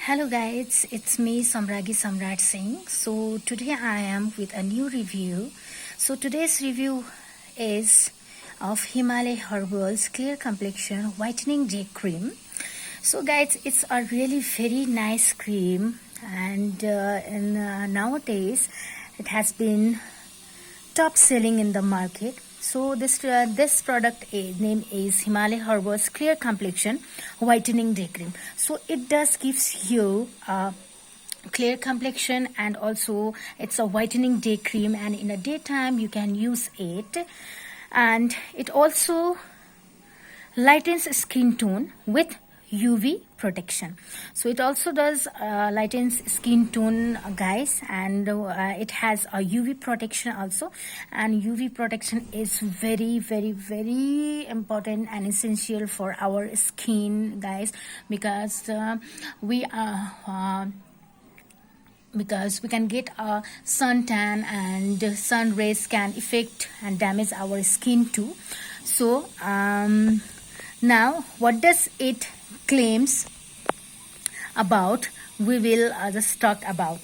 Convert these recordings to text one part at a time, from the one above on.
Hello guys, it's me Samragi Samrat Singh. So today I am with a new review. So today's review is of Himalaya Herbals Clear Complexion Whitening Day Cream. So guys, it's a really very nice cream, and nowadays it has been top selling in the market. So this product name is Himalaya Herbals Clear Complexion Whitening Day Cream. So it does gives you a clear complexion, and also it's a whitening day cream, and in a daytime you can use it, and it also lightens skin tone with UV protection. So it also does lightens skin tone, guys, and it has a UV protection also, and UV protection is very important and essential for our skin, guys, because because we can get a suntan, and sun rays can affect and damage our skin too. So now what does it claims about, we will just talk about.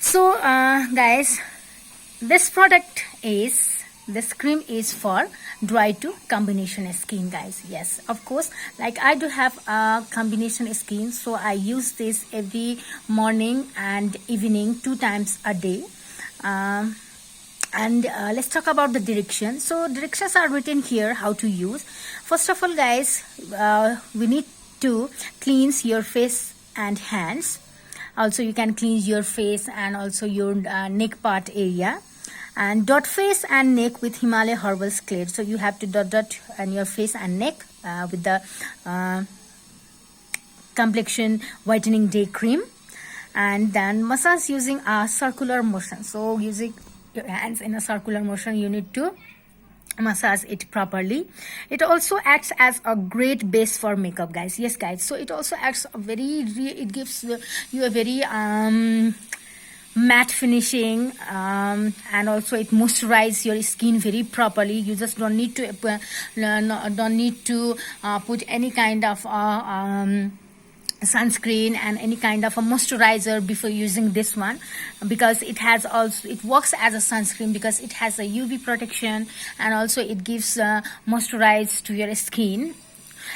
So guys, this cream is for dry to combination skin, guys. Yes, of course, like I do have a combination skin, so I use this every morning and evening 2 times a day. And let's talk about the directions. So directions are written here how to use. First of all, guys, we need to cleanse your face and hands. Also you can cleanse your face and also your neck part area, and dot face and neck with Himalaya Herbals Clear. So you have to dot on your face and neck with the complexion whitening day cream, and then massage using a circular motion. So using your hands in a circular motion, you need to massage it properly. It also acts as a great base for makeup, guys. Yes, guys, so it also acts it gives you a very matte finishing, and also it moisturizes your skin very properly. You just don't need to put any kind of sunscreen and any kind of a moisturizer before using this one, because it works as a sunscreen because it has a UV protection, and also it gives moisturize to your skin,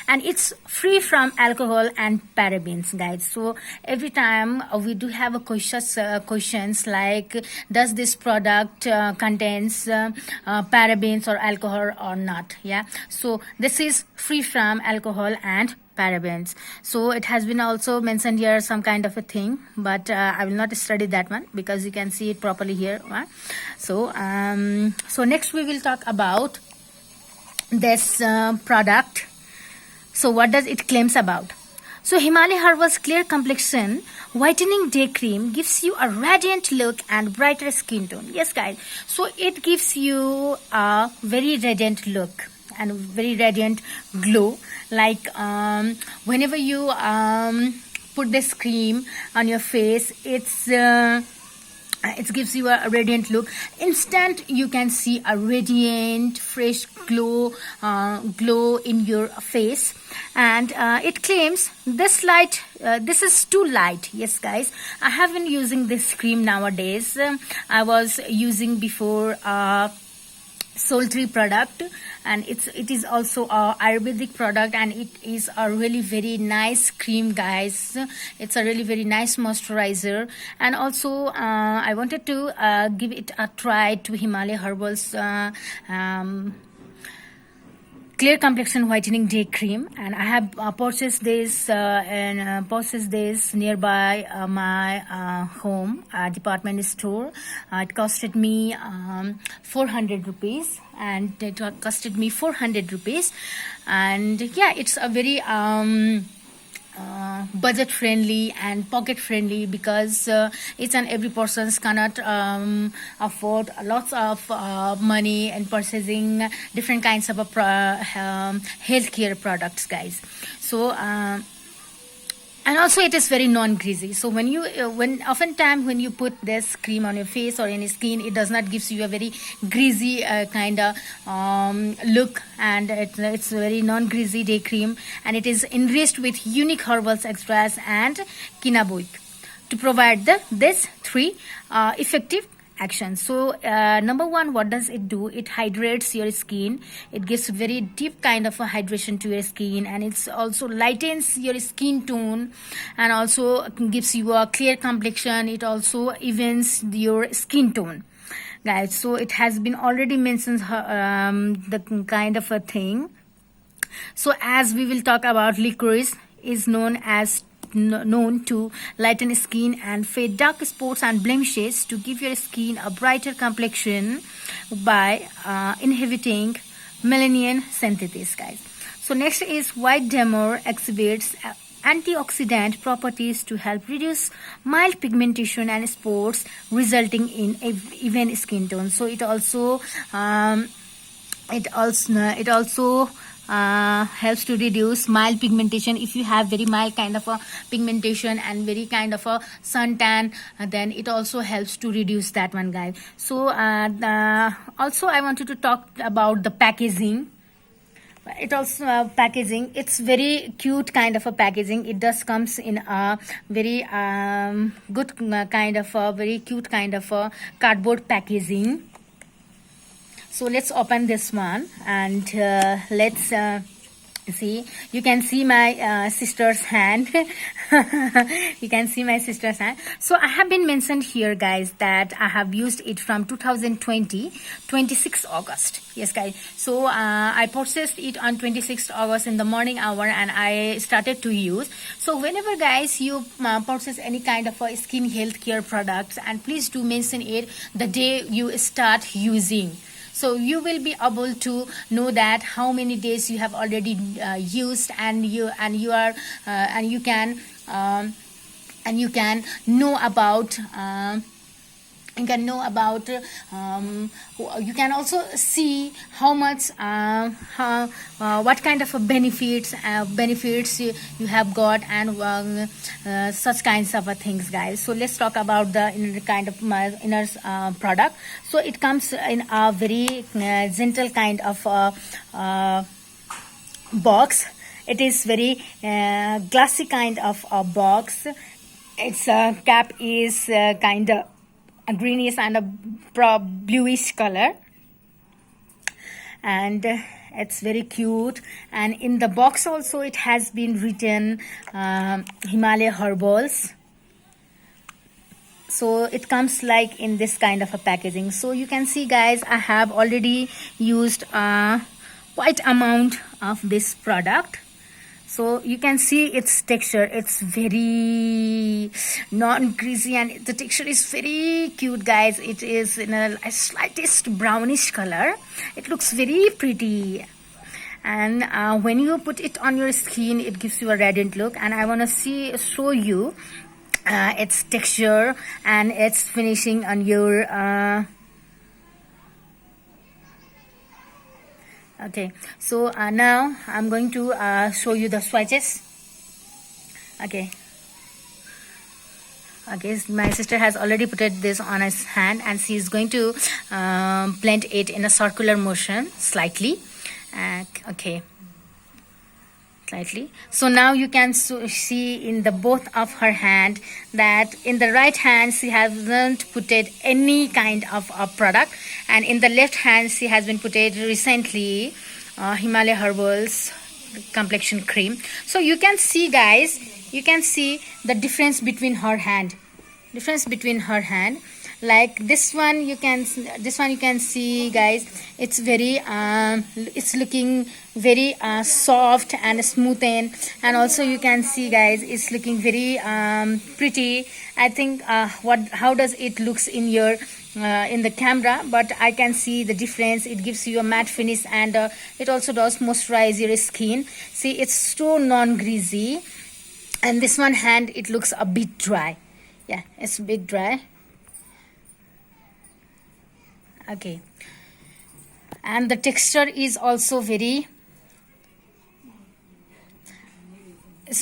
and it's free from alcohol and parabens, guys. So every time we do have a questions like, does this product contains parabens or alcohol or not? Yeah, so this is free from alcohol and parabens. So it has been also mentioned here some kind of a thing, but I will not study that one because you can see it properly here. So next we will talk about this product. So what does it claims about? So Himalaya Herbals Clear Complexion Whitening Day Cream gives you a radiant look and brighter skin tone. Yes, guys, so it gives you a very radiant look and very radiant glow, like whenever you put this cream on your face, it gives you a radiant look. Instant you can see a radiant fresh glow in your face, and it claims this is too light. Yes, guys, I have been using this cream nowadays. I was using before sultry product, and it is also a Ayurvedic product, and it is a really very nice cream, guys. It's a really very nice moisturizer, and also I wanted to give it a try to Himalaya Herbals Clear Complexion Whitening Day Cream, and I have purchased this nearby my home department store. It costed me 400 rupees, and it costed me 400 rupees, and yeah, it's a very budget friendly and pocket friendly, because each and every person cannot afford lots of money and purchasing different kinds of healthcare products, guys. So and also it is very non-greasy. So when you when oftentimes when you put this cream on your face or any skin, it does not gives you a very greasy kind of look, and it's very non-greasy day cream, and it is enriched with unique herbal extracts and cannabinoid to provide this three effective actions. So number one, what does it do? It hydrates your skin. It gives very deep kind of a hydration to your skin, and it's also lightens your skin tone, and also gives you a clear complexion. It also evens your skin tone, guys. So it has been already mentioned the kind of a thing. So as we will talk about, licorice is known to lighten skin and fade dark spots and blemishes, to give your skin a brighter complexion by inhibiting melanin synthesis, guys. So next is white damar exhibits antioxidant properties to help reduce mild pigmentation and spots, resulting in even skin tone. So it also helps to reduce mild pigmentation. If you have very mild kind of a pigmentation and very kind of a suntan, then it also helps to reduce that one, guys. So also I wanted to talk about the packaging. It also packaging, it's very cute kind of a packaging. It does comes in a very good kind of a very cute kind of a cardboard packaging. So let's open this one, and let's see. You can see my sister's hand. You can see my sister's hand. So I have been mentioned here, guys, that I have used it from 2020 26th August. Yes, guys. So I purchased it on 26th August in the morning hour, and I started to use. So whenever, guys, you purchase any kind of a skin health care products, and please do mention it the day you start using. So you will be able to know that how many days you have already used, and you can know about you can also see how much what kind of benefits you have got, and such kinds of things, guys. So let's talk about the inner kind of inner product. So it comes in a very gentle kind of box. It is very glassy kind of a box. Its cap is kind of a greenish and a bluish color, and it's very cute. And in the box also it has been written Himalaya Herbals. So it comes like in this kind of a packaging. So you can see, guys, I have already used quite amount of this product. So you can see its texture. It's very non-greasy, and the texture is very cute, guys. It is in a slightest brownish color. It looks very pretty, and when you put it on your skin, it gives you a radiant look. And I want to show you its texture and its finishing on your okay. So now I'm going to show you the swatches. Okay, my sister has already put this on his hand, and she is going to blend it in a circular motion slightly. Okay, slightly. So now you can see in the both of her hand that in the right hand she hasn't put any kind of a product, and in the left hand she has been put recently Himalaya Herbals complexion cream. So you can see, guys, you can see the difference between her hand. Like this one you can see, guys, it's very it's looking very soft and smooth, and also you can see, guys, it's looking very pretty. I think how does it looks in your in the camera, but I can see the difference. It gives you a matte finish, and it also does moisturize your skin. See, it's so non-greasy, and this one hand it looks a bit dry. Yeah, it's a bit dry. Okay, and the texture is also very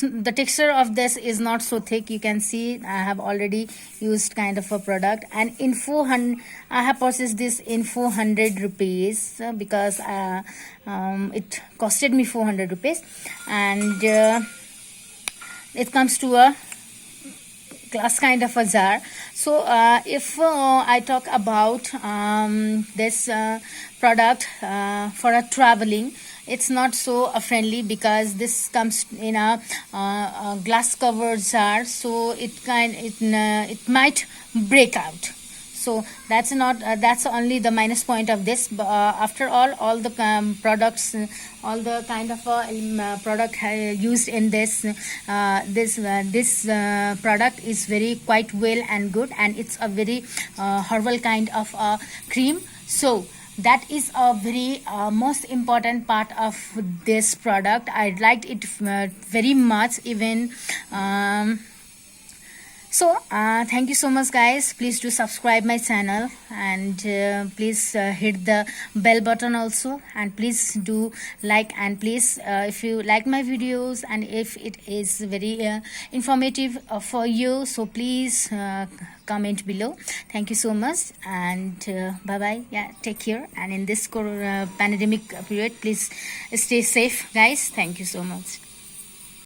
the texture of this is not so thick. You can see I have already used kind of a product, and in 400 I have purchased this in 400 rupees because it costed me 400 rupees, and it comes to a glass kind of a jar. So if I talk about this product for a traveling, it's not so friendly because this comes in a glass covered jar, so it might break out. So that's not that's only the minus point of this. After all the products, all the kind of product used in this product is very quite well and good, and it's a very herbal kind of cream. So that is a very most important part of this product. I liked it very much, even thank you so much, guys. Please do subscribe my channel, and please hit the bell button also, and please do like, and please if you like my videos and if it is very informative for you, so please comment below. Thank you so much, and bye bye. Yeah, take care, and in this pandemic period, please stay safe, guys. Thank you so much.